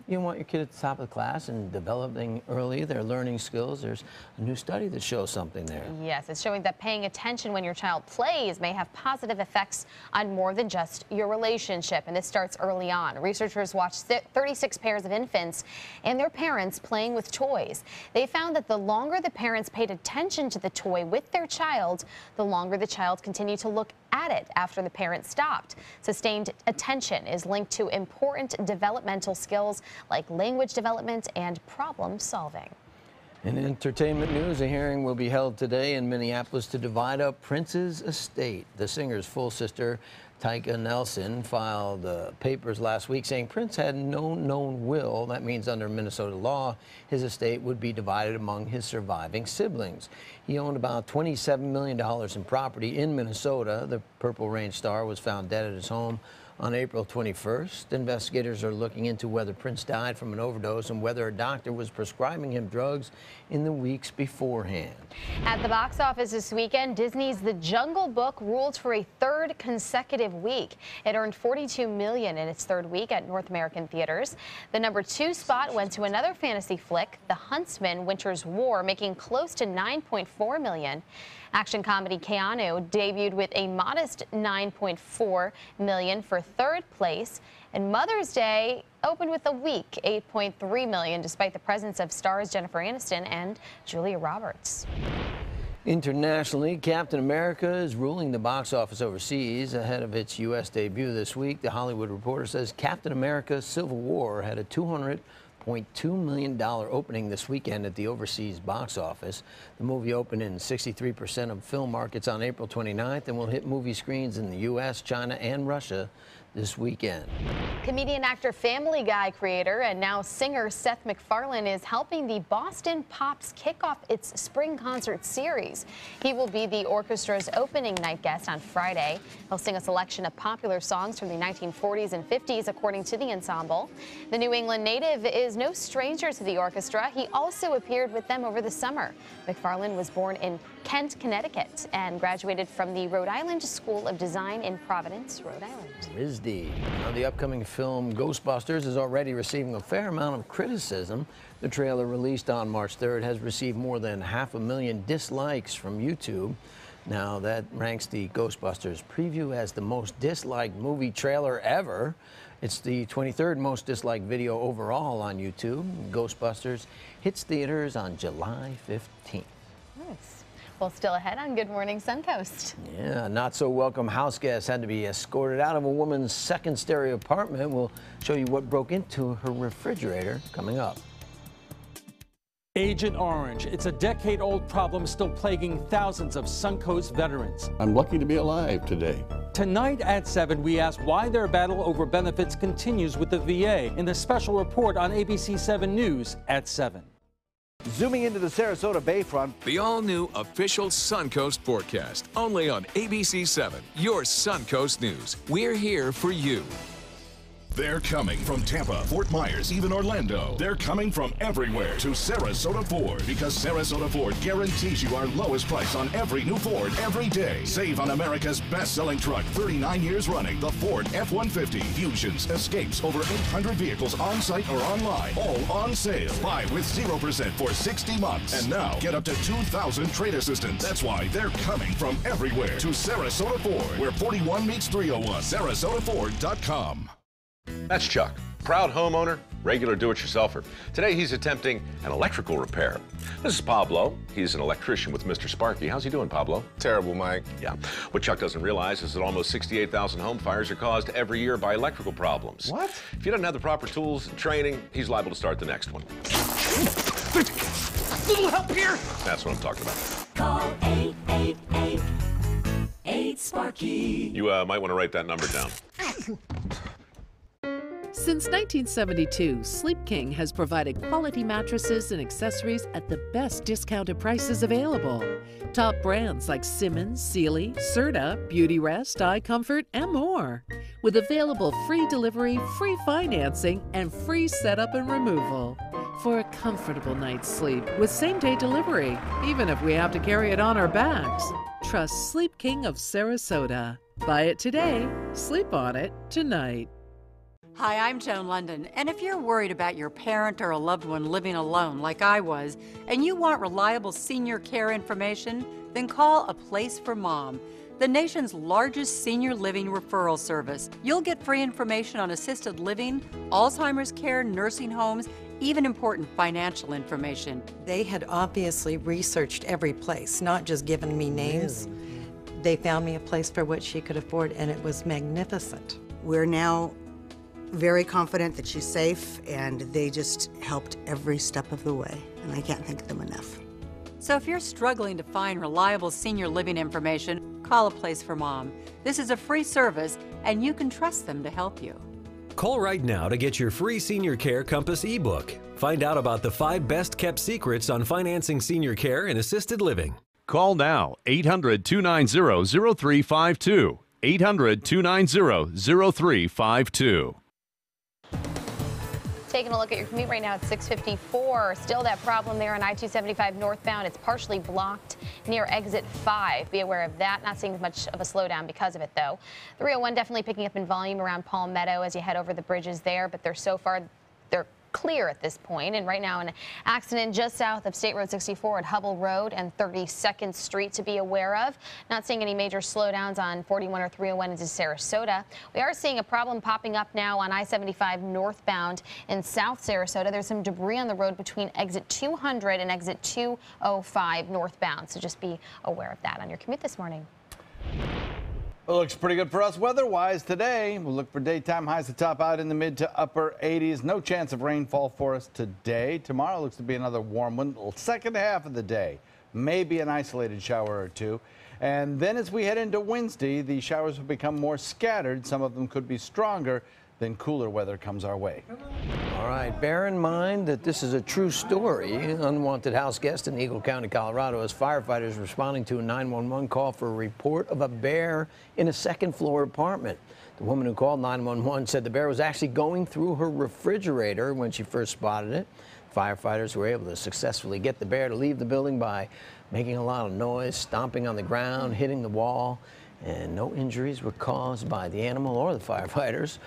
want your kid at the top of the class and developing early their learning skills, there's a new study that shows something there. Yes, it's showing that paying attention when your child plays may have positive effects on more than just your relationship, and this starts early on. Researchers watched 36 pairs of infants and their parents playing with toys. They found that the longer the parents paid attention to the toy with their child, the longer the child continued to look at it after the parent stopped. Sustained attention is linked to important developmental skills like language development and problem solving. In entertainment news, a hearing will be held today in Minneapolis to divide up Prince's estate. The singer's full sister, Tyka Nelson, filed papers last week saying Prince had no known will. That means under Minnesota law, his estate would be divided among his surviving siblings. He owned about $27 million in property in Minnesota. The Purple Rain star was found dead at his home on April 21st. Investigators are looking into whether Prince died from an overdose and whether a doctor was prescribing him drugs in the weeks beforehand. At the box office this weekend, Disney's The Jungle Book ruled for a third consecutive week. It earned $42 million in its third week at North American theaters. The number 2 spot went to another fantasy flick, The Huntsman: Winter's War, making close to $9.4 million. Action comedy Keanu debuted with a modest $9.4 million for third place, and Mother's Day opened with a weak $8.3 million, despite the presence of stars Jennifer Aniston and Julia Roberts. Internationally, Captain America is ruling the box office overseas ahead of its U.S. debut this week. The Hollywood Reporter says Captain America: Civil War had a $200.4 $1.2 million opening this weekend at the overseas box office. The movie opened in 63% of film markets on April 29th and will hit movie screens in the U.S., China, and Russia this weekend. Comedian, actor, Family Guy creator, and now singer Seth MacFarlane is helping the Boston Pops kick off its spring concert series. He will be the orchestra's opening night guest on Friday. He'll sing a selection of popular songs from the 1940s and 50s, according to the ensemble. The New England native is no stranger to the orchestra. He also appeared with them over the summer. MacFarlane was born in Kent, Connecticut, and graduated from the Rhode Island School of Design in Providence, Rhode Island. Now, the upcoming film Ghostbusters is already receiving a fair amount of criticism. The trailer, released on March 3rd, has received more than 500,000 dislikes from YouTube. Now, that ranks the Ghostbusters preview as the most disliked movie trailer ever. It's the 23rd most disliked video overall on YouTube. Ghostbusters hits theaters on July 15th. Nice. Well, still ahead on Good Morning Suncoast. Yeah, not so welcome house guests had to be escorted out of a woman's second-story apartment. We'll show you what broke into her refrigerator coming up. Agent Orange. It's a decade-old problem still plaguing thousands of Suncoast veterans. I'm lucky to be alive today. Tonight at 7, we ask why their battle over benefits continues with the VA in the special report on ABC 7 News at 7. Zooming into the Sarasota Bayfront. The all-new official Suncoast forecast, only on ABC 7, your Suncoast News. We're here for you. They're coming from Tampa, Fort Myers, even Orlando. They're coming from everywhere to Sarasota Ford, because Sarasota Ford guarantees you our lowest price on every new Ford every day. Save on America's best-selling truck, 39 years running, the Ford F-150. Fusions, Escapes, over 800 vehicles on-site or online, all on sale. Buy with 0% for 60 months. And now, get up to 2,000 trade assistance. That's why they're coming from everywhere to Sarasota Ford, where 41 meets 301. SarasotaFord.com. That's Chuck, proud homeowner, regular do-it-yourselfer. Today he's attempting an electrical repair. This is Pablo. He's an electrician with Mr. Sparky. How's he doing, Pablo? Terrible, Mike. Yeah. What Chuck doesn't realize is that almost 68,000 home fires are caused every year by electrical problems. What? If you don't have the proper tools and training, he's liable to start the next one. Little help here. That's what I'm talking about. Call 888-8-SPARKY. You might want to write that number down. Since 1972, Sleep King has provided quality mattresses and accessories at the best discounted prices available. Top brands like Simmons, Sealy, Serta, Beautyrest, iComfort, and more. With available free delivery, free financing, and free setup and removal. For a comfortable night's sleep with same-day delivery, even if we have to carry it on our backs. Trust Sleep King of Sarasota. Buy it today, sleep on it tonight. Hi, I'm Joan London, and if you're worried about your parent or a loved one living alone like I was, and you want reliable senior care information, then call A Place for Mom, the nation's largest senior living referral service. You'll get free information on assisted living, Alzheimer's care, nursing homes, even important financial information. They had obviously researched every place, not just given me names. They found me a place for what she could afford, and it was magnificent. We're now very confident that she's safe, and they just helped every step of the way, and I can't thank them enough. So if you're struggling to find reliable senior living information, call A Place for Mom. This is a free service, and you can trust them to help you. Call right now to get your free Senior Care Compass ebook. Find out about the 5 best-kept secrets on financing senior care and assisted living. Call now, 800-290-0352. 800-290-0352. Taking a look at your commute right now at 6:54. Still that problem there on I-275 northbound. It's partially blocked near exit 5. Be aware of that. Not seeing much of a slowdown because of it, though. 301 definitely picking up in volume around Palmetto as you head over the bridges there, but they're clear at this point. And right now an accident just south of State Road 64 at Hubble Road and 32nd Street to be aware of. Not seeing any major slowdowns on 41 or 301 into Sarasota. We are seeing a problem popping up now on I-75 northbound in South Sarasota. There's some debris on the road between exit 200 and exit 205 northbound. So just be aware of that on your commute this morning. It looks pretty good for us weather-wise today. We'll look for daytime highs to top out in the mid to upper 80s. No chance of rainfall for us today. Tomorrow looks to be another warm one. Second half of the day, maybe an isolated shower or two. And then as we head into Wednesday, the showers will become more scattered. Some of them could be stronger. Then cooler weather comes our way. All right, bear in mind that this is a true story. An unwanted house guest in Eagle County, Colorado, as firefighters responding to a 911 call for a report of a bear in a second-floor apartment. The woman who called 911 said the bear was actually going through her refrigerator when she first spotted it. Firefighters were able to successfully get the bear to leave the building by making a lot of noise, stomping on the ground, hitting the wall, and no injuries were caused by the animal or the firefighters.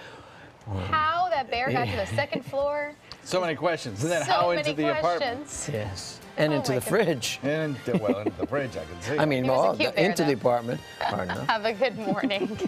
How that bear got to the second floor? So many questions. And then So how many into the apartment? questions. Yes. And into the fridge. And, well, into the fridge, I can see. I mean, He was a well, cute bear, into though. the apartment. Hard enough. Have a good morning.